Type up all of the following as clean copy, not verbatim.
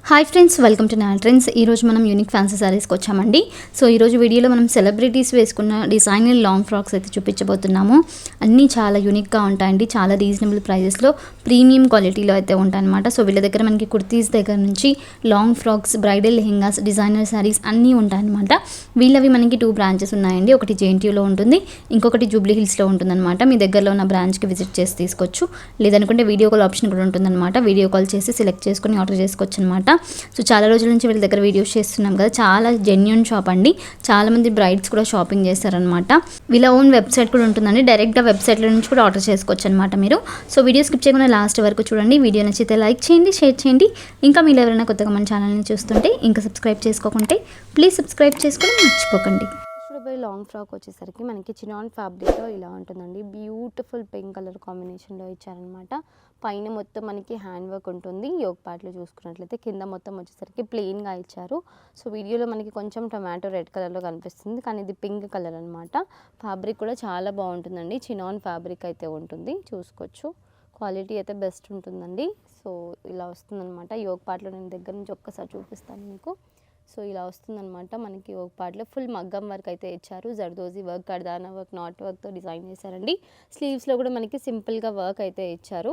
Hi friends, welcome to నాల్ trends. ఈరోజు మనం యూనిక్ ఫ్యాన్సీ శారీస్కి వచ్చామండి. సో ఈరోజు వీడియోలో మనం సెలబ్రిటీస్ వేసుకున్న డిజైనర్ లాంగ్ ఫ్రాక్స్ అయితే చూపించబోతున్నాము. అన్నీ చాలా యూనిక్గా ఉంటాయండి. చాలా రీజనబుల్ ప్రైజెస్లో ప్రీమియం క్వాలిటీలో అయితే ఉంటాయన్నమాట. సో వీళ్ళ దగ్గర మనకి కుర్తీస్ దగ్గర నుంచి long frocks, bridal lehengas, designer saris అన్నీ ఉంటాయన్నమాట. వీళ్ళవి మనకి 2 బ్రాంచెస్ ఉన్నాయండి. ఒకటి జేఎన్టీయూలో ఉంటుంది, ఇంకొకటి జూబ్లీ హిల్స్లో ఉంటుందన్నమాట. మీ దగ్గరలో ఉన్న బ్రాంచ్కి విజిట్ చేసి తీసుకోవచ్చు. లేదనుకుంటే వీడియో కాల్ ఆప్షన్ కూడా ఉంటుందన్నమాట. వీడియో కాల్ చేసి సెలెక్ట్ చేసుకొని ఆర్డర్ చేసుకోవచ్చు అనమాట. సో చాలా రోజుల నుంచి వీళ్ళ దగ్గర వీడియోస్ చేస్తున్నాం కదా. చాలా జెన్యూన్ షాప్ అండి. చాలామంది బ్రైడ్స్ కూడా షాపింగ్ చేస్తారనమాట. వీళ్ళ ఓన్ వెబ్సైట్ కూడా ఉంటుందండి. డైరెక్ట్గా వెబ్సైట్లో నుంచి కూడా ఆర్డర్ చేసుకోవచ్చు అనమాట మీరు. సో వీడియో స్కిప్ చేయకుండా లాస్ట్ వరకు చూడండి. వీడియో నచ్చితే లైక్ చేయండి, షేర్ చేయండి. ఇంకా మీరు ఎవరైనా కొత్తగా మన ఛానల్ని చూస్తుంటే ఇంకా సబ్స్క్రైబ్ చేసుకోకుంటే ప్లీజ్ సబ్స్క్రైబ్ చేసుకొని మర్చిపోకండి. లాంగ్ ఫ్రాక్ వచ్చేసరికి మనకి చినాన్ ఫ్యాబ్రిక్లో ఇలా ఉంటుందండి. బ్యూటిఫుల్ పింక్ కలర్ కాంబినేషన్లో ఇచ్చారనమాట. పైన మొత్తం మనకి హ్యాండ్ వర్క్ ఉంటుంది. యోగ్ పార్ట్లో చూసుకున్నట్లయితే కింద మొత్తం వచ్చేసరికి ప్లెయిన్గా ఇచ్చారు. సో వీడియోలో మనకి కొంచెం టొమాటో రెడ్ కలర్లో కనిపిస్తుంది, కానీ ఇది పింక్ కలర్ అనమాట. ఫ్యాబ్రిక్ కూడా చాలా బాగుంటుందండి. చినాన్ ఫ్యాబ్రిక్ అయితే ఉంటుంది, చూసుకోవచ్చు. క్వాలిటీ అయితే బెస్ట్ ఉంటుందండి. సో ఇలా వస్తుందన్నమాట. యోగ్ పార్ట్లో నేను దగ్గర నుంచి ఒక్కసారి చూపిస్తాను మీకు. సో ఇలా వస్తుందన్నమాట. మనకి ఒక పార్ట్లో ఫుల్ మగ్గం వర్క్ అయితే ఇచ్చారు. Zardozi work, kardana work, not వర్క్తో డిజైన్ చేశారండి. స్లీవ్స్లో కూడా మనకి సింపుల్గా వర్క్ అయితే ఇచ్చారు.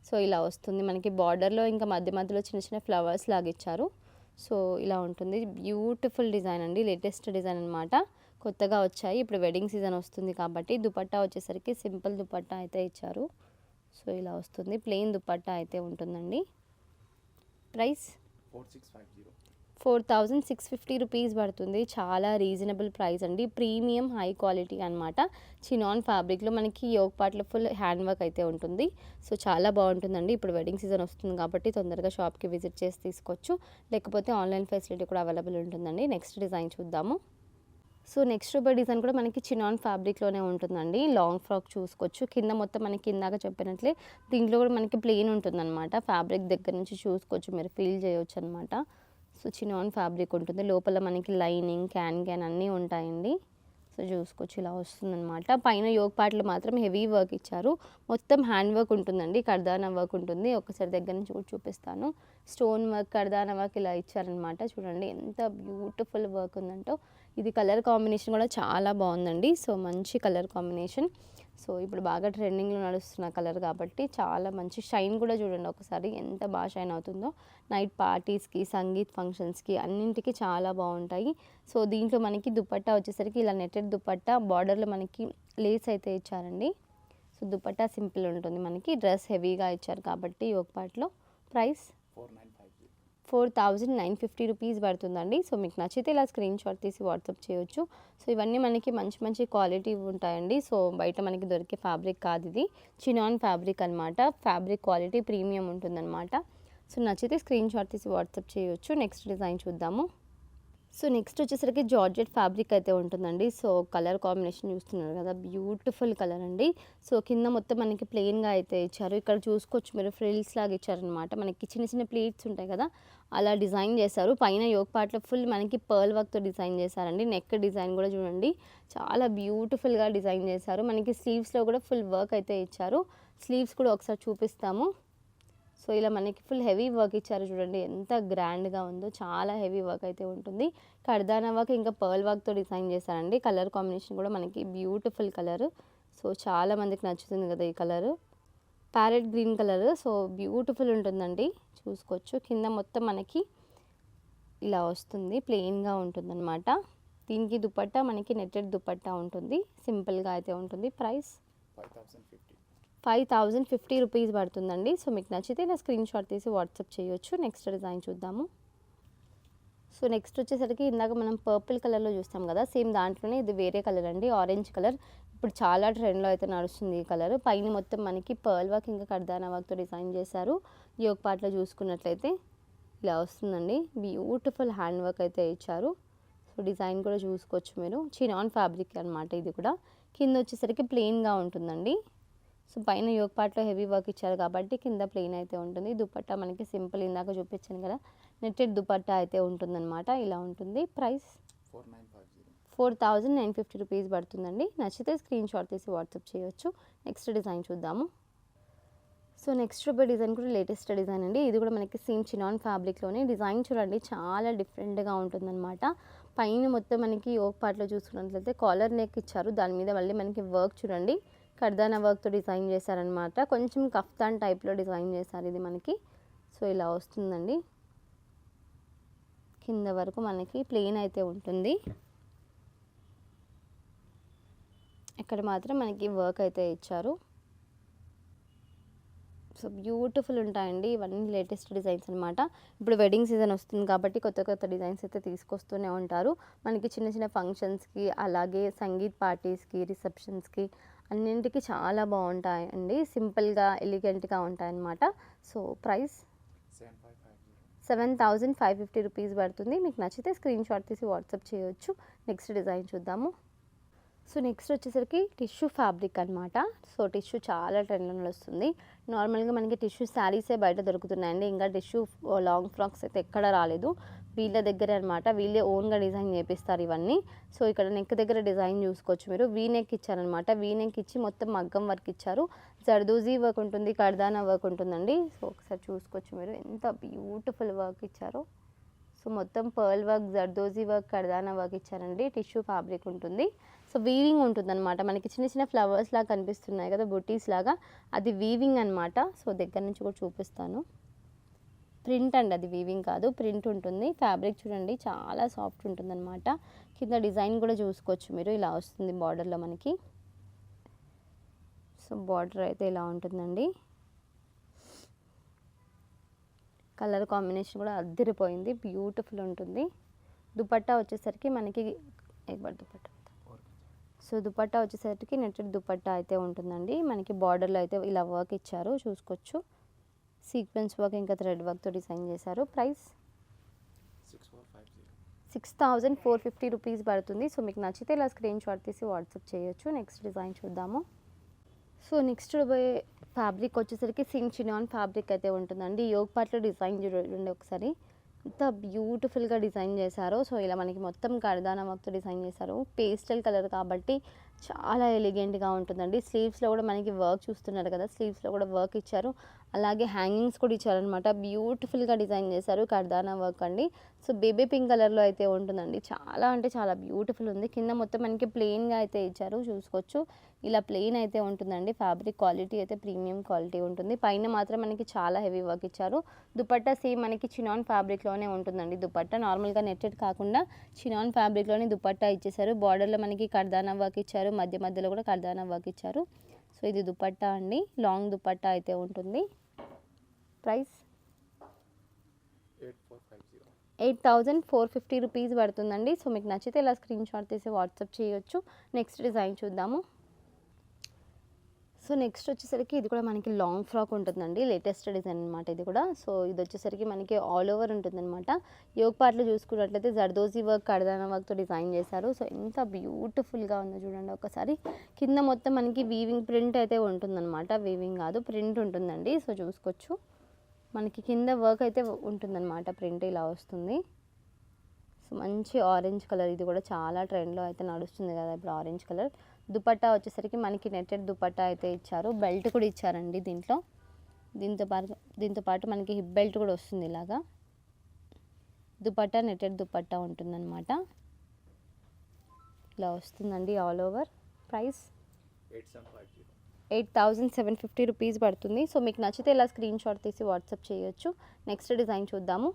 సో ఇలా వస్తుంది మనకి. బార్డర్లో ఇంకా మధ్య మధ్యలో చిన్న చిన్న ఫ్లవర్స్ లాగా ఇచ్చారు. సో ఇలా ఉంటుంది. బ్యూటిఫుల్ డిజైన్ అండి. లేటెస్ట్ డిజైన్ అనమాట. కొత్తగా వచ్చాయి. ఇప్పుడు వెడ్డింగ్ సీజన్ వస్తుంది కాబట్టి దుపట్టా వచ్చేసరికి సింపుల్ దుపట్టా అయితే ఇచ్చారు. సో ఇలా వస్తుంది. ప్లెయిన్ దుపట్టా అయితే ఉంటుందండి. ప్రైస్ 4650 రూపీస్ పడుతుంది. చాలా రీజనబుల్ ప్రైస్ అండి. ప్రీమియం హై క్వాలిటీ అనమాట. చినాన్ ఫ్యాబ్రిక్లో మనకి యోగ్ పార్ట్లో ఫుల్ హ్యాండ్ వర్క్ అయితే ఉంటుంది. సో చాలా బాగుంటుందండి. ఇప్పుడు వెడ్డింగ్ సీజన్ వస్తుంది కాబట్టి తొందరగా షాప్కి విజిట్ చేసి తీసుకోవచ్చు. లేకపోతే ఆన్లైన్ ఫెసిలిటీ కూడా అవైలబుల్ ఉంటుందండి. నెక్స్ట్ డిజైన్ చూద్దాము. సో నెక్స్ట్ డిజైన్ కూడా మనకి చినాన్ ఫ్యాబ్రిక్లోనే ఉంటుందండి. లాంగ్ ఫ్రాక్ చూసుకోవచ్చు. కింద మొత్తం మనకి ఇందాక చెప్పినట్లే దీంట్లో కూడా మనకి ప్లెయిన్ ఉంటుందన్నమాట. ఫ్యాబ్రిక్ దగ్గర నుంచి చూసుకోవచ్చు, మీరు ఫీల్ చేయవచ్చు అనమాట. సో చినాన్ ఫ్యాబ్రిక్ ఉంటుంది. లోపల మనకి లైనింగ్, క్యాన్ అన్నీ ఉంటాయండి. సో చూసుకోవచ్చు, ఇలా వస్తుందన్నమాట. పైన యోగ్ పార్ట్లో మాత్రం హెవీ వర్క్ ఇచ్చారు. మొత్తం హ్యాండ్ వర్క్ ఉంటుందండి. కర్దానా వర్క్ ఉంటుంది. ఒకసారి దగ్గర నుంచి కూడా చూపిస్తాను. స్టోన్ వర్క్, కర్దానా వర్క్ ఇలా ఇచ్చారనమాట. చూడండి ఎంత బ్యూటిఫుల్ వర్క్ ఉందంటో. ఇది కలర్ కాంబినేషన్ కూడా చాలా బాగుందండి. సో మంచి కలర్ కాంబినేషన్. సో ఇప్పుడు బాగా ట్రెండింగ్లో నడుస్తున్న కలర్ కాబట్టి చాలా మంచి షైన్ కూడా చూడండి ఒకసారి ఎంత బాగా షైన్ అవుతుందో. నైట్ పార్టీస్కి, సంగీత్ ఫంక్షన్స్కి అన్నింటికి చాలా బాగుంటాయి. సో దీంట్లో మనకి దుపట్టా వచ్చేసరికి ఇలా నెట్టెడ్ దుపట్టా, బార్డర్లో మనకి లేస్ అయితే ఇచ్చారండి. సో దుపట్టా సింపుల్ ఉంటుంది మనకి. డ్రెస్ హెవీగా ఇచ్చారు కాబట్టి యోగ్ పార్ట్లో. ప్రైస్ 4950 రూపీస్ పడుతుందండి. సో మీకు నచ్చితే ఇలా స్క్రీన్ షాట్ తీసి వాట్సాప్ చేయొచ్చు. సో ఇవన్నీ మనకి మంచి మంచి క్వాలిటీ ఉంటాయండి. సో బయట మనకి దొరికే ఫ్యాబ్రిక్ కాదు, ఇది చినాన్ ఫ్యాబ్రిక్ అనమాట. ఫ్యాబ్రిక్ క్వాలిటీ ప్రీమియం ఉంటుందన్నమాట. సో నచ్చితే స్క్రీన్ షాట్ తీసి వాట్సాప్ చేయొచ్చు. నెక్స్ట్ డిజైన్ చూద్దాము. సో నెక్స్ట్ వచ్చేసరికి జార్జెట్ ఫ్యాబ్రిక్ అయితే ఉంటుందండి. సో కలర్ కాంబినేషన్ చూస్తున్నారు కదా, బ్యూటిఫుల్ కలర్ అండి. సో కింద మొత్తం మనకి ప్లెయిన్గా అయితే ఇచ్చారు. ఇక్కడ చూసుకోవచ్చు మీరు, ఫ్రిల్స్ లాగా ఇచ్చారనమాట. మనకి చిన్న చిన్న ప్లేట్స్ ఉంటాయి కదా, అలా డిజైన్ చేశారు. పైన యోగ్ పార్ట్లో ఫుల్ మనకి పర్ల్ వర్క్తో డిజైన్ చేశారండి. నెక్ డిజైన్ కూడా చూడండి, చాలా బ్యూటిఫుల్గా డిజైన్ చేశారు. మనకి స్లీవ్స్లో కూడా ఫుల్ వర్క్ అయితే ఇచ్చారు. స్లీవ్స్ కూడా ఒకసారి చూపిస్తాము. సో ఇలా మనకి ఫుల్ హెవీ వర్క్ ఇచ్చారు. చూడండి ఎంత గ్రాండ్గా ఉందో. చాలా హెవీ వర్క్ అయితే ఉంటుంది. కర్దానా వర్క్ ఇంకా పర్ల్ వర్క్తో డిజైన్ చేశారండి. కలర్ కాంబినేషన్ కూడా మనకి బ్యూటిఫుల్ కలర్. సో చాలా మందికి నచ్చుతుంది కదా ఈ colour, parrot green colour. So beautiful ఉంటుందండి, చూసుకోవచ్చు. కింద మొత్తం మనకి ఇలా వస్తుంది, ప్లెయిన్గా ఉంటుందన్నమాట. దీనికి దుపట్టా మనకి నెట్టెడ్ దుపట్టా ఉంటుంది. సింపుల్గా అయితే ఉంటుంది. ప్రైస్ 5050 రూపీస్ పడుతుందండి. సో మీకు నచ్చితే ఇలా స్క్రీన్ షాట్ తీసి వాట్సాప్ చేయొచ్చు. నెక్స్ట్ డిజైన్ చూద్దాము. సో నెక్స్ట్ వచ్చేసరికి ఇందాక మనం పర్పుల్ కలర్లో చూస్తాం కదా, సేమ్ దాంట్లోనే ఇది వేరే కలర్ అండి, ఆరెంజ్ కలర్. ఇప్పుడు చాలా ట్రెండ్లో అయితే నడుస్తుంది ఈ కలర్. పైన మొత్తం మనకి పర్ల్ వర్క్ ఇంకా కర్దానా వర్క్తో డిజైన్ చేశారు. యోగ్ పార్ట్లో చూసుకున్నట్లయితే ఇలా వస్తుందండి. బ్యూటిఫుల్ హ్యాండ్ వర్క్ అయితే ఇచ్చారు. సో డిజైన్ కూడా చూసుకోవచ్చు మీరు. చినాన్ ఫ్యాబ్రిక్ అనమాట ఇది కూడా. కింద వచ్చేసరికి ప్లెయిన్గా ఉంటుందండి. సో పైన యోగ్ పార్ట్లో హెవీ వర్క్ ఇచ్చారు కాబట్టి కింద ప్లెయిన్ అయితే ఉంటుంది. దుపట్టా మనకి సింపుల్, ఇందాక చూపించాను కదా, నెట్టెడ్ దుపట్టా అయితే ఉంటుందన్నమాట. ఇలా ఉంటుంది. ప్రైస్ 4950 రూపీస్ పడుతుందండి. నచ్చితే స్క్రీన్ షాట్ తీసి వాట్సాప్ చేయొచ్చు. నెక్స్ట్ డిజైన్ చూద్దాము. సో నెక్స్ట్ రూపాయి డిజైన్ కూడా లేటెస్ట్ డిజైన్ అండి. ఇది కూడా మనకి సేమ్ చినాన్ ఫ్యాబ్రిక్లోనే డిజైన్ చూడండి చాలా డిఫరెంట్గా ఉంటుందన్నమాట. పైన మొత్తం మనకి యోక్ పార్ట్లో చూసుకున్నట్లయితే కాలర్ నెక్ ఇచ్చారు. దాని మీద మళ్ళీ మనకి వర్క్ చూడండి కర్దానా వర్క్తో డిజైన్ చేశారనమాట. కొంచెం కఫ్తాన్ టైప్లో డిజైన్ చేశారు ఇది మనకి. సో ఇలా వస్తుందండి. కింద వరకు మనకి ప్లెయిన్ అయితే ఉంటుంది. ఇక్కడ మాత్రం మనకి వర్క్ అయితే ఇచ్చారు. సో బ్యూటిఫుల్ ఉంటాయండి. ఇవన్నీ లేటెస్ట్ డిజైన్స్ అనమాట. ఇప్పుడు వెడ్డింగ్ సీజన్ వస్తుంది కాబట్టి కొత్త కొత్త డిజైన్స్ అయితే తీసుకొస్తూనే ఉంటారు. మనకి చిన్న చిన్న ఫంక్షన్స్కి అలాగే సంగీత్ పార్టీస్కి రిసెప్షన్స్కి అన్నింటికి చాలా బాగుంటాయండి. సింపుల్గా ఎలిగెంట్గా ఉంటాయన్నమాట. సో ప్రైస్ 7,550 రూపీస్ పడుతుంది. మీకు నచ్చితే స్క్రీన్ షాట్ తీసి వాట్సాప్ చేయొచ్చు. నెక్స్ట్ డిజైన్ చూద్దాము. సో నెక్స్ట్ వచ్చేసరికి టిష్యూ ఫ్యాబ్రిక్ అనమాట. సో టిష్యూ చాలా ట్రెండ్లో నడుస్తుంది. నార్మల్గా మనకి టిష్యూ శారీసే బయట దొరుకుతున్నాయండి. ఇంకా టిష్యూ లాంగ్ ఫ్రాక్స్ అయితే ఎక్కడ రాలేదు. వీళ్ళ దగ్గరే అనమాట. వీళ్ళే ఓన్గా డిజైన్ చేపిస్తారు ఇవన్నీ. సో ఇక్కడ నెక్ దగ్గర డిజైన్ చూసుకోవచ్చు మీరు. వీ నెక్ ఇచ్చారనమాట. వీ నెక్ ఇచ్చి మొత్తం మగ్గం వర్క్ ఇచ్చారు. జర్దోజీ వర్క్ ఉంటుంది, కర్దానా వర్క్ ఉంటుందండి. సో ఒకసారి చూసుకోవచ్చు మీరు ఎంత బ్యూటిఫుల్ వర్క్ ఇచ్చారో. సో మొత్తం pearl work, zardozi work, kardana work ఇచ్చారండి. టిష్యూ ఫ్యాబ్రిక్ ఉంటుంది. సో వీవింగ్ ఉంటుందన్నమాట. మనకి చిన్న చిన్న ఫ్లవర్స్ లాగా కనిపిస్తున్నాయి కదా, బుటీస్ లాగా, అది వీవింగ్ అనమాట. సో దగ్గర నుంచి కూడా చూపిస్తాను. ప్రింట్ అండి, అది వీవింగ్ కాదు, ప్రింట్ ఉంటుంది. ఫ్యాబ్రిక్ చూడండి చాలా సాఫ్ట్ ఉంటుందన్నమాట. కింద డిజైన్ కూడా చూసుకోవచ్చు మీరు. ఇలా వస్తుంది బార్డర్లో మనకి. సో బార్డర్ అయితే ఇలా ఉంటుందండి. కలర్ కాంబినేషన్ కూడా అద్దరిపోయింది, బ్యూటిఫుల్ ఉంటుంది. దుపట్టా వచ్చేసరికి మనకి దుపట్టా, సో దుపట్టా వచ్చేసరికి నెట్టెడ్ దుపట్టా అయితే ఉంటుందండి. మనకి బార్డర్లో అయితే ఇలా వర్క్ ఇచ్చారు చూసుకోవచ్చు. సీక్వెన్స్ వర్క్ ఇంకా థ్రెడ్ వర్క్తో డిజైన్ చేశారు. ప్రైస్ 6,450 రూపీస్ పడుతుంది. సో మీకు నచ్చితే ఇలా స్క్రీన్ షాట్ తీసి వాట్సాప్ చేయొచ్చు. నెక్స్ట్ డిజైన్ చూద్దాము. సో నెక్స్ట్ ఫ్యాబ్రిక్ వచ్చేసరికి సింగ్ చినాన్ ఫ్యాబ్రిక్ అయితే ఉంటుందండి. యోగ్ పార్ట్లో డిజైన్ చూడండి ఒకసారి ఎంత బ్యూటిఫుల్గా డిజైన్ చేశారో. సో ఇలా మనకి మొత్తం కర్దానా వర్క్తో డిజైన్ చేశారు. పేస్టల్ కలర్ కాబట్టి చాలా ఎలిగెంట్గా ఉంటుందండి. స్లీవ్స్లో కూడా మనకి వర్క్ చూస్తున్నారు కదా, స్లీవ్స్లో కూడా వర్క్ ఇచ్చారు. అలాగే హ్యాంగింగ్స్ కూడా ఇచ్చారనమాట. బ్యూటిఫుల్గా డిజైన్ చేశారు, కర్దానా వర్క్ అండి. సో బేబీ పింక్ కలర్లో అయితే ఉంటుందండి. చాలా అంటే చాలా బ్యూటిఫుల్ ఉంది. కింద మొత్తం మనకి ప్లెయిన్గా అయితే ఇచ్చారు చూసుకోవచ్చు. ఇలా ప్లెయిన్ అయితే ఉంటుందండి. ఫ్యాబ్రిక్ క్వాలిటీ అయితే ప్రీమియం క్వాలిటీ ఉంటుంది. పైన మాత్రం మనకి చాలా హెవీ వర్క్ ఇచ్చారు. దుపట్టా సేమ్ మనకి చినాన్ ఫ్యాబ్రిక్లోనే ఉంటుందండి. దుపట్టా నార్మల్గా నెట్టెడ్ కాకుండా చినాన్ ఫ్యాబ్రిక్లోనే దుపట్టా ఇచ్చేసారు. బార్డర్లో మనకి కర్దానా వర్క్ ఇచ్చారు, మధ్య మధ్యలో కూడా కర్దానా వర్క్ ఇచ్చారు. సో ఇది దుపట్టా అండి, లాంగ్ దుపట్టా అయితే ఉంటుంది. ప్రైస్ 8,450 రూపీస్ పడుతుందండి. సో మీకు నచ్చితే ఇలా స్క్రీన్ షాట్ తీసి వాట్సాప్ చేయొచ్చు. నెక్స్ట్ డిజైన్ చూద్దాము. సో నెక్స్ట్ వచ్చేసరికి ఇది కూడా మనకి లాంగ్ ఫ్రాక్ ఉంటుందండి. లేటెస్ట్ డిజైన్ అనమాట ఇది కూడా. సో ఇది వచ్చేసరికి మనకి ఆల్ ఓవర్ ఉంటుందన్నమాట. యోగ్ పార్ట్లో చూసుకున్నట్లయితే జర్దోజీ వర్క్, కర్దానా వర్క్తో డిజైన్ చేశారు. సో ఎంత బ్యూటిఫుల్గా ఉందో చూడండి ఒకసారి. కింద మొత్తం మనకి వీవింగ్ ప్రింట్ అయితే ఉంటుందన్నమాట. వీవింగ్ కాదు, ప్రింట్ ఉంటుందండి. సో చూసుకోవచ్చు మనకి కింద వర్క్ అయితే ఉంటుందన్నమాట. ప్రింట్ ఇలా వస్తుంది. సో మంచి ఆరెంజ్ కలర్, ఇది కూడా చాలా ట్రెండ్లో అయితే నడుస్తుంది కదా ఇప్పుడు ఆరెంజ్ కలర్. దుపట్టా వచ్చేసరికి మనకి నెట్టెడ్ దుపట్టా అయితే ఇచ్చారు. బెల్ట్ కూడా ఇచ్చారండి దీంట్లో. దీంతో పాటు మనకి హిప్ బెల్ట్ కూడా వస్తుంది. ఇలాగా దుపట్టా నెట్టెడ్ దుపట్టా ఉంటుందన్నమాట. ఇలా వస్తుందండి ఆల్ ఓవర్. ప్రైస్ 8,750 రూపీస్ పడుతుంది. సో మీకు నచ్చితే ఇలా స్క్రీన్ షాట్ తీసి వాట్సాప్ చేయొచ్చు. నెక్స్ట్ డిజైన్ చూద్దాము.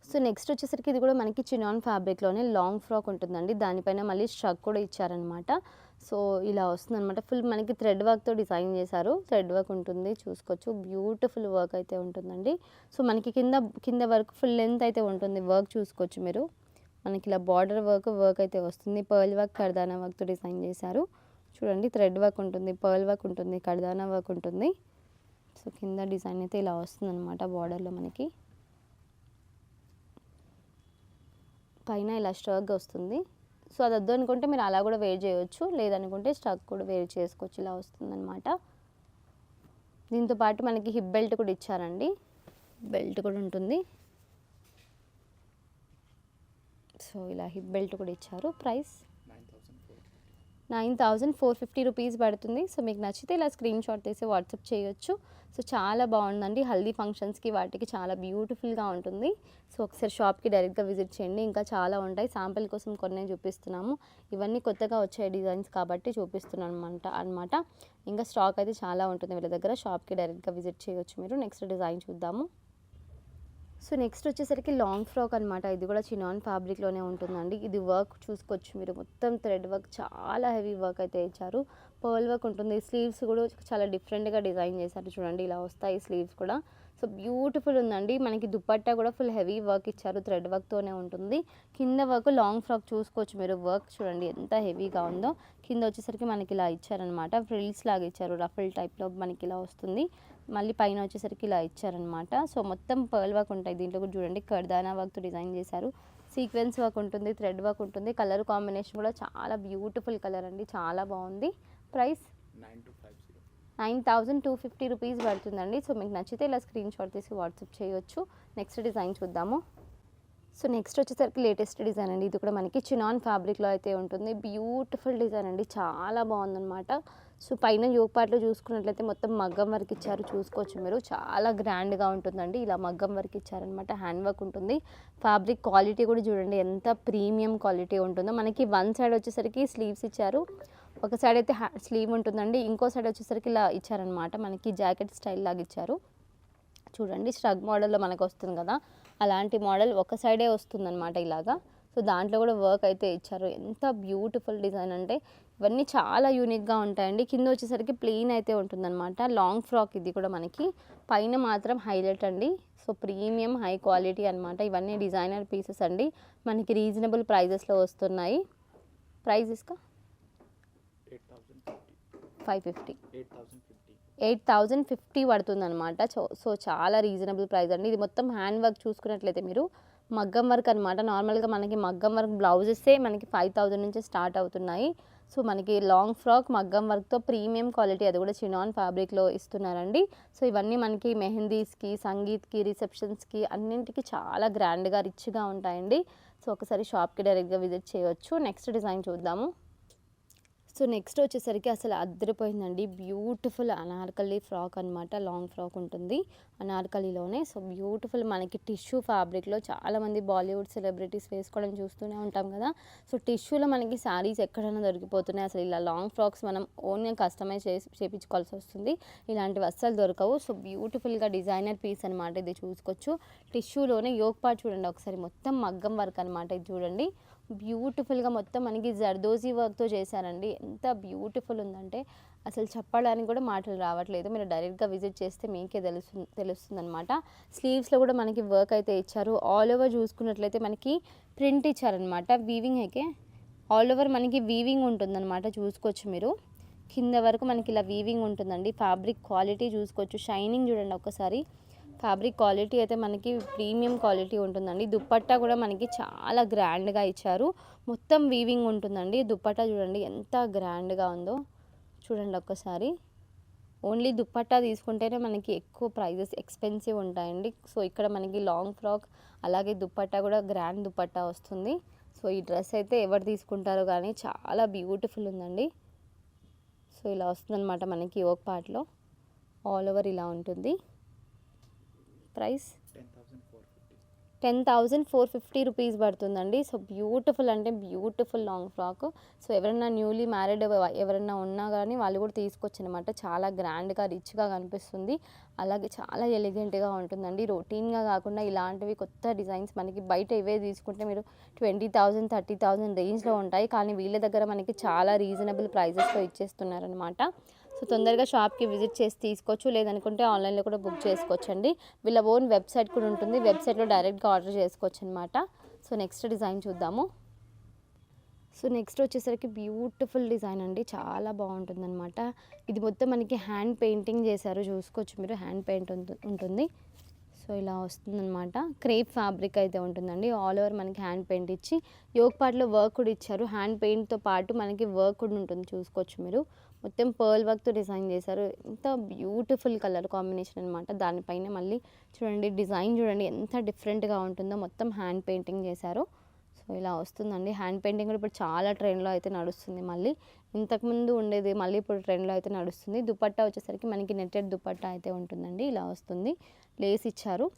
సో నెక్స్ట్ వచ్చేసరికి ఇది కూడా మనకి చినాన్ ఫ్యాబ్రిక్లోనే లాంగ్ ఫ్రాక్ ఉంటుందండి. దానిపైన మళ్ళీ స్ట్రక్ కూడా ఇచ్చారనమాట. సో ఇలా వస్తుంది అనమాట. ఫుల్ మనకి థ్రెడ్ వర్క్తో డిజైన్ చేశారు. థ్రెడ్ వర్క్ ఉంటుంది చూసుకోవచ్చు. బ్యూటిఫుల్ వర్క్ అయితే ఉంటుందండి. సో మనకి కింద వర్క్ ఫుల్ లెంత్ అయితే ఉంటుంది. వర్క్ చూసుకోవచ్చు మీరు. మనకి ఇలా బార్డర్ వర్క్ అయితే వస్తుంది. పర్ల్ వర్క్, కర్దానా వర్క్తో డిజైన్ చేశారు. చూడండి థ్రెడ్ వర్క్ ఉంటుంది, పర్ల్ వర్క్ ఉంటుంది, కర్దానా వర్క్ ఉంటుంది. సో కింద డిజైన్ అయితే ఇలా వస్తుంది అనమాట. బార్డర్లో మనకి పైన ఇలా స్ట్రక్ వస్తుంది. సో అది వద్దు అనుకుంటే మీరు అలా కూడా వేర్ చేయవచ్చు, లేదనుకుంటే స్ట్రక్ కూడా వేర్ చేసుకోవచ్చు. ఇలా వస్తుందన్నమాట. దీంతో పాటు మనకి హిప్ బెల్ట్ కూడా ఇచ్చారండి. బెల్ట్ కూడా ఉంటుంది. సో ఇలా హిప్ బెల్ట్ కూడా ఇచ్చారు. ప్రైస్ 9,450 రూపీస్ పడుతుంది. సో మీకు నచ్చితే ఇలా స్క్రీన్ షాట్ తీసి వాట్సాప్ చేయొచ్చు. సో చాలా బాగుందండి, హల్దీ ఫంక్షన్స్కి వాటికి చాలా బ్యూటిఫుల్గా ఉంటుంది. సో ఒకసారి షాప్కి డైరెక్ట్గా విజిట్ చేయండి, ఇంకా చాలా ఉంటాయి. శాంపిల్ కోసం కొన్ని చూపిస్తున్నాము, ఇవన్నీ కొత్తగా వచ్చే డిజైన్స్ కాబట్టి చూపిస్తున్నాను అనమాట. ఇంకా స్టాక్ అయితే చాలా ఉంటుంది వీళ్ళ దగ్గర, షాప్కి డైరెక్ట్గా విజిట్ చేయొచ్చు మీరు. నెక్స్ట్ డిజైన్ చూద్దాము. సో నెక్స్ట్ వచ్చేసరికి లాంగ్ ఫ్రాక్ అనమాట. ఇది కూడా చినాన్ ఫ్యాబ్రిక్లోనే ఉంటుందండి. ఇది వర్క్ చూసుకోవచ్చు మీరు, మొత్తం థ్రెడ్ వర్క్, చాలా హెవీ వర్క్ అయితే ఇచ్చారు. పర్ల్ వర్క్ ఉంటుంది. స్లీవ్స్ కూడా చాలా డిఫరెంట్గా డిజైన్ చేశారు చూడండి, ఇలా వస్తాయి స్లీవ్స్ కూడా. సో బ్యూటిఫుల్ ఉందండి. మనకి దుపట్టా కూడా ఫుల్ హెవీ వర్క్ ఇచ్చారు, థ్రెడ్ వర్క్తోనే ఉంటుంది. కింద వర్క్ లాంగ్ ఫ్రాక్ చూసుకోవచ్చు మీరు, వర్క్ చూడండి ఎంత హెవీగా ఉందో. కింద వచ్చేసరికి మనకి ఇలా ఇచ్చారనమాట, ఫ్రిల్స్ లాగా ఇచ్చారు, రఫుల్ టైప్లో మనకి ఇలా వస్తుంది. మళ్ళీ పైన వచ్చేసరికి ఇలా ఇచ్చారనమాట. సో మొత్తం పర్ల్ వర్క్ ఉంటాయి దీంట్లో కూడా చూడండి, కర్దానా వర్క్తో డిజైన్ చేశారు. సీక్వెన్స్ వర్క్ ఉంటుంది, థ్రెడ్ వర్క్ ఉంటుంది. కలర్ కాంబినేషన్ కూడా చాలా బ్యూటిఫుల్ కలర్ అండి, చాలా బాగుంది. ప్రైస్ 9,250 రూపీస్ పడుతుందండి. సో మీకు నచ్చితే ఇలా స్క్రీన్ షాట్ తీసి వాట్సాప్ చేయొచ్చు. నెక్స్ట్ డిజైన్ చూద్దాము. సో నెక్స్ట్ వచ్చేసరికి లేటెస్ట్ డిజైన్ అండి. ఇది కూడా మనకి చినాన్ ఫ్యాబ్రిక్లో అయితే ఉంటుంది. బ్యూటిఫుల్ డిజైన్ అండి, చాలా బాగుందన్నమాట. సో పైన యోగ్ పార్ట్లో చూసుకున్నట్లయితే మొత్తం మగ్గం వర్క్ ఇచ్చారు, చూసుకోవచ్చు మీరు. చాలా గ్రాండ్గా ఉంటుందండి, ఇలా మగ్గం వర్క్ ఇచ్చారనమాట, హ్యాండ్ వర్క్ ఉంటుంది. ఫ్యాబ్రిక్ క్వాలిటీ కూడా చూడండి ఎంత ప్రీమియం క్వాలిటీ ఉంటుందో. మనకి వన్ సైడ్ వచ్చేసరికి స్లీవ్స్ ఇచ్చారు, ఒక సైడ్ అయితే స్లీవ్ ఉంటుందండి, ఇంకో సైడ్ వచ్చేసరికి ఇలా ఇచ్చారనమాట, మనకి జాకెట్ స్టైల్ లాగా ఇచ్చారు చూడండి. స్ట్రగ్ మోడల్లో మనకు వస్తుంది కదా, అలాంటి మోడల్ ఒక సైడే వస్తుందన్నమాట ఇలాగా. సో దాంట్లో కూడా వర్క్ అయితే ఇచ్చారు. ఎంత బ్యూటిఫుల్ డిజైన్ అంటే ఇవన్నీ చాలా యూనిక్గా ఉంటాయండి. కింద వచ్చేసరికి ప్లెయిన్ అయితే ఉంటుందన్నమాట. లాంగ్ ఫ్రాక్ ఇది కూడా మనకి, పైన మాత్రం హైలైట్ అండి. సో ప్రీమియం హై క్వాలిటీ అనమాట. ఇవన్నీ డిజైనర్ పీసెస్ అండి, మనకి రీజనబుల్ ప్రైజెస్లో వస్తున్నాయి. ప్రైస్ ఇస్కా 8,050 పడుతుంది అనమాట. సో చాలా రీజనబుల్ ప్రైస్ అండి. ఇది మొత్తం హ్యాండ్ వర్క్ చూసుకున్నట్లయితే మీరు, మగ్గం వర్క్ అనమాట. నార్మల్గా మనకి మగ్గం వర్క్ బ్లౌజెసే మనకి 5,000 నుంచి స్టార్ట్ అవుతున్నాయి. సో మనకి లాంగ్ ఫ్రాక్ మగ్గం వర్క్తో ప్రీమియం క్వాలిటీ, అది కూడా చినాన్ ఫ్యాబ్రిక్లో ఇస్తున్నారండి. సో ఇవన్నీ మనకి మెహందీస్కి, సంగీత్కి, రిసెప్షన్స్కి అన్నింటికి చాలా గ్రాండ్గా రిచ్గా ఉంటాయండి. సో ఒకసారి షాప్కి డైరెక్ట్గా విజిట్ చేయవచ్చు. నెక్స్ట్ డిజైన్ చూద్దాము. సో నెక్స్ట్ వచ్చేసరికి అసలు అద్దరిపోయిందండి, బ్యూటిఫుల్ అనార్కలి ఫ్రాక్ అనమాట. లాంగ్ ఫ్రాక్ ఉంటుంది అనార్కలిలోనే. సో బ్యూటిఫుల్ మనకి టిష్యూ ఫ్యాబ్రిక్లో చాలామంది బాలీవుడ్ సెలబ్రిటీస్ వేసుకోవడం చూస్తూనే ఉంటాం కదా. సో టిష్యూలో మనకి శారీస్ ఎక్కడైనా దొరికిపోతున్నాయి. అసలు ఇలా లాంగ్ ఫ్రాక్స్ మనం ఓన్గా కస్టమైజ్ చేయించుకోవాల్సి వస్తుంది, ఇలాంటివి అస్సలు దొరకవు. సో బ్యూటిఫుల్గా డిజైనర్ పీస్ అనమాట. ఇది చూసుకోవచ్చు, టిష్యూలోనే యోగ్ పార్ట్ చూడండి ఒకసారి, మొత్తం మగ్గం వర్క్ అనమాట. ఇది చూడండి బ్యూటిఫుల్గా మొత్తం మనకి జర్దోజీ వర్క్తో చేశారండి. ఎంత బ్యూటిఫుల్ ఉందంటే అసలు చెప్పడానికి కూడా మాటలు రావట్లేదు. మీరు డైరెక్ట్గా విజిట్ చేస్తే మీకే తెలుస్తుంది అనమాట. స్లీవ్స్లో కూడా మనకి వర్క్ అయితే ఇచ్చారు. ఆల్ ఓవర్ చూసుకున్నట్లయితే మనకి ప్రింట్ ఇచ్చారనమాట. వీవింగ్ అయితే ఆల్ ఓవర్ మనకి వీవింగ్ ఉంటుందన్నమాట, చూసుకోవచ్చు మీరు. కింద వరకు మనకి ఇలా వీవింగ్ ఉంటుందండి. ఫ్యాబ్రిక్ క్వాలిటీ చూసుకోవచ్చు, షైనింగ్ చూడండి ఒక్కసారి. ఫ్యాబ్రిక్ క్వాలిటీ అయితే మనకి ప్రీమియం క్వాలిటీ ఉంటుందండి. దుప్పట్టా కూడా మనకి చాలా గ్రాండ్గా ఇచ్చారు, మొత్తం వీవింగ్ ఉంటుందండి. దుప్పట్టా చూడండి ఎంత గ్రాండ్గా ఉందో, చూడండి ఒక్కసారి. ఓన్లీ దుప్పట్టా తీసుకుంటేనే మనకి ఎక్కువ ప్రైజెస్ ఎక్స్పెన్సివ్ ఉంటాయండి. సో ఇక్కడ మనకి లాంగ్ ఫ్రాక్ అలాగే దుప్పట్టా కూడా గ్రాండ్ దుప్పట్టా వస్తుంది. సో ఈ డ్రెస్ అయితే ఎవరు తీసుకుంటారో కానీ చాలా బ్యూటిఫుల్ ఉందండి. సో ఇలా వస్తుందన్నమాట మనకి యోగ్ పార్ట్లో, ఆల్ ఓవర్ ఇలా ఉంటుంది. ప్రైస్ 10,450 రూపీస్ పడుతుందండి. సో బ్యూటిఫుల్ అంటే బ్యూటిఫుల్ లాంగ్ ఫ్రాక్. సో ఎవరైనా న్యూలీ మ్యారీడ్ ఎవరైనా ఉన్నా కానీ వాళ్ళు కూడా తీసుకోవచ్చు అనమాట. చాలా గ్రాండ్గా రిచ్గా కనిపిస్తుంది, అలాగే చాలా ఎలిగెంట్గా ఉంటుందండి. రొటీన్గా కాకుండా ఇలాంటివి కొత్త డిజైన్స్ మనకి బయట ఇవే తీసుకుంటే మీరు 20,000 30,000 రేంజ్లో ఉంటాయి, కానీ వీళ్ళ దగ్గర మనకి చాలా రీజనబుల్ ప్రైజెస్లో ఇచ్చేస్తున్నారనమాట. సో తొందరగా షాప్కి విజిట్ చేసి తీసుకోవచ్చు, లేదనుకుంటే ఆన్లైన్లో కూడా బుక్ చేసుకోవచ్చు అండి. వీళ్ళ ఓన్ వెబ్సైట్ కూడా ఉంటుంది, వెబ్సైట్లో డైరెక్ట్గా ఆర్డర్ చేసుకోవచ్చు అనమాట. సో నెక్స్ట్ డిజైన్ చూద్దాము. సో నెక్స్ట్ వచ్చేసరికి బ్యూటిఫుల్ డిజైన్ అండి, చాలా బాగుంటుందన్నమాట. ఇది మొత్తం మనకి హ్యాండ్ పెయింటింగ్ చేశారు, చూసుకోవచ్చు మీరు. హ్యాండ్ పెయింట్ ఉంటుంది. సో ఇలా వస్తుందన్నమాట. క్రేప్ ఫ్యాబ్రిక్ అయితే ఉంటుందండి. ఆల్ ఓవర్ మనకి హ్యాండ్ పెయింట్ ఇచ్చి యోగ్ పార్ట్లో వర్క్ కూడా ఇచ్చారు. హ్యాండ్ పెయింట్తో పాటు మనకి వర్క్ కూడా ఉంటుంది, చూసుకోవచ్చు మీరు. మొత్తం పర్ల్ వర్క్తో డిజైన్ చేశారు. ఎంత బ్యూటిఫుల్ కలర్ కాంబినేషన్ అనమాట. దానిపైన మళ్ళీ చూడండి డిజైన్ చూడండి ఎంత డిఫరెంట్గా ఉంటుందో, మొత్తం హ్యాండ్ పెయింటింగ్ చేశారు. సో ఇలా వస్తుందండి. హ్యాండ్ పెయింటింగ్ కూడా ఇప్పుడు చాలా ట్రెండ్లో అయితే నడుస్తుంది మళ్ళీ. ఇంతకుముందు ఉండేది మళ్ళీ ఇప్పుడు ట్రెండ్లో అయితే నడుస్తుంది. దుపట్టా వచ్చేసరికి మనకి నెట్టెడ్ దుపట్టా అయితే ఉంటుందండి. ఇలా వస్తుంది, లేస్ ఇచ్చారు.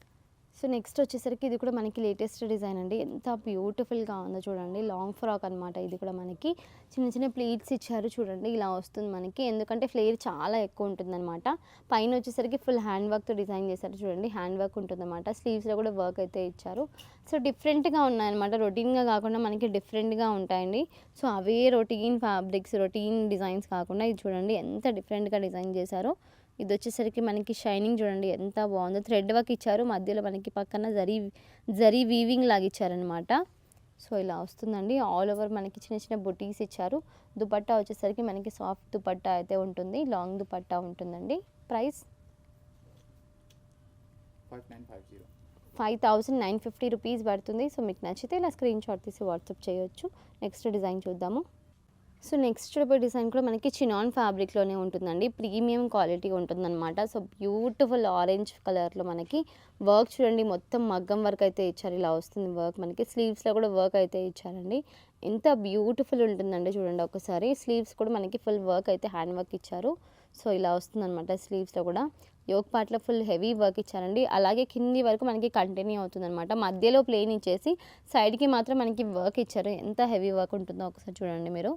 సో నెక్స్ట్ వచ్చేసరికి ఇది కూడా మనకి లేటెస్ట్ డిజైన్ అండి. ఎంత బ్యూటిఫుల్గా ఉందో చూడండి. లాంగ్ ఫ్రాక్ అనమాట. ఇది కూడా మనకి చిన్న చిన్న ప్లీట్స్ ఇచ్చారు చూడండి. ఇలా వస్తుంది మనకి, ఎందుకంటే ఫ్లేర్ చాలా ఎక్కువ ఉంటుందన్నమాట. పైన వచ్చేసరికి ఫుల్ హ్యాండ్ వర్క్తో డిజైన్ చేశారు చూడండి. హ్యాండ్ వర్క్ ఉంటుందన్నమాట. స్లీవ్స్లో కూడా వర్క్ అయితే ఇచ్చారు. సో డిఫరెంట్గా ఉన్నాయన్నమాట. రొటీన్గా కాకుండా మనకి డిఫరెంట్గా ఉంటాయండి. సో అవే రొటీన్ ఫ్యాబ్రిక్స్, రొటీన్ డిజైన్స్ కాకుండా ఇది చూడండి ఎంత డిఫరెంట్గా డిజైన్ చేశారో. ఇది వచ్చేసరికి మనకి షైనింగ్ చూడండి ఎంత బాగుందో. థ్రెడ్ వర్క్ ఇచ్చారు, మధ్యలో మనకి పక్కన జరీ వీవింగ్ లాగా ఇచ్చారనమాట. సో ఇలా వస్తుందండి. ఆల్ ఓవర్ మనకి చిన్న చిన్న బుటీస్ ఇచ్చారు. దుపట్టా వచ్చేసరికి మనకి సాఫ్ట్ దుపట్టా అయితే ఉంటుంది. లాంగ్ దుపట్టా ఉంటుందండి. ప్రైస్ 5950 రూపీస్ పడుతుంది. సో మీకు నచ్చితే ఇలా స్క్రీన్ షాట్ తీసి వాట్సాప్ చేయొచ్చు. నెక్స్ట్ డిజైన్ చూద్దాము. సో నెక్స్ట్ డిజైన్ కూడా మనకి చినాన్ ఫ్యాబ్రిక్లోనే ఉంటుందండి. ప్రీమియం క్వాలిటీ ఉంటుందన్నమాట. సో బ్యూటిఫుల్ ఆరెంజ్ కలర్లో మనకి వర్క్ చూడండి. మొత్తం మగ్గం వర్క్ అయితే ఇచ్చారు. ఇలా వస్తుంది వర్క్ మనకి. స్లీవ్స్లో కూడా వర్క్ అయితే ఇచ్చారండి. ఎంత బ్యూటిఫుల్ ఉంటుందండి చూడండి ఒకసారి. స్లీవ్స్ కూడా మనకి ఫుల్ వర్క్ అయితే హ్యాండ్ వర్క్ ఇచ్చారు. సో ఇలా వస్తుందన్నమాట. స్లీవ్స్లో కూడా యోక్ పార్ట్లో ఫుల్ హెవీ వర్క్ ఇచ్చారండి. అలాగే కింది వరకు మనకి కంటిన్యూ అవుతుందన్నమాట. మధ్యలో ప్లేన్ ఇచ్చేసి సైడ్కి మాత్రం మనకి వర్క్ ఇచ్చారు. ఎంత హెవీ వర్క్ ఉంటుందో ఒకసారి చూడండి మీరు.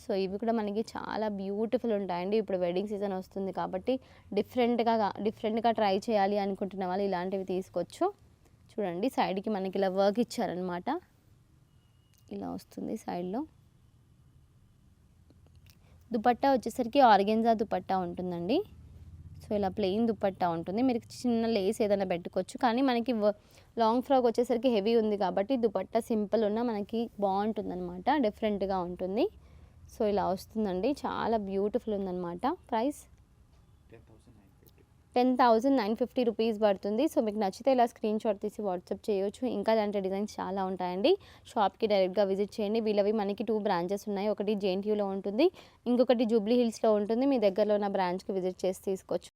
సో ఇవి కూడా మనకి చాలా బ్యూటిఫుల్ ఉంటాయండి. ఇప్పుడు వెడ్డింగ్ సీజన్ వస్తుంది కాబట్టి డిఫరెంట్గా ట్రై చేయాలి అనుకుంటున్న వాళ్ళు ఇలాంటివి తీసుకోవచ్చు. చూడండి సైడ్కి మనకి ఇలా వర్క్ ఇచ్చారనమాట. ఇలా వస్తుంది సైడ్లో. దుపట్టా వచ్చేసరికి ఆర్గెన్జా దుపట్టా ఉంటుందండి. సో ఇలా ప్లెయిన్ దుపట్టా ఉంటుంది. మీరు చిన్న లేస్ ఏదైనా పెట్టుకోవచ్చు. కానీ మనకి లాంగ్ ఫ్రాక్ వచ్చేసరికి హెవీ ఉంది కాబట్టి దుపట్టా సింపుల్ ఉన్న మనకి బాగుంటుందన్నమాట. డిఫరెంట్గా ఉంటుంది. సో ఇలా వస్తుందండి. చాలా బ్యూటిఫుల్ ఉందన్నమాట. ప్రైస్ 10,950 రూపీస్ పడుతుంది. సో మీకు నచ్చితే ఇలా స్క్రీన్ షాట్ తీసి వాట్సాప్ చేయొచ్చు. ఇంకా ఇలాంటి డిజైన్స్ చాలా ఉంటాయండి. షాప్కి డైరెక్ట్గా విజిట్ చేయండి. వీళ్ళవి మనకి 2 బ్రాంచెస్ ఉన్నాయి. ఒకటి JNTUలో ఉంటుంది, ఇంకొకటి జూబ్లీ హిల్స్లో ఉంటుంది. మీ దగ్గరలో ఉన్న బ్రాంచ్కి విజిట్ చేసి తీసుకోవచ్చు.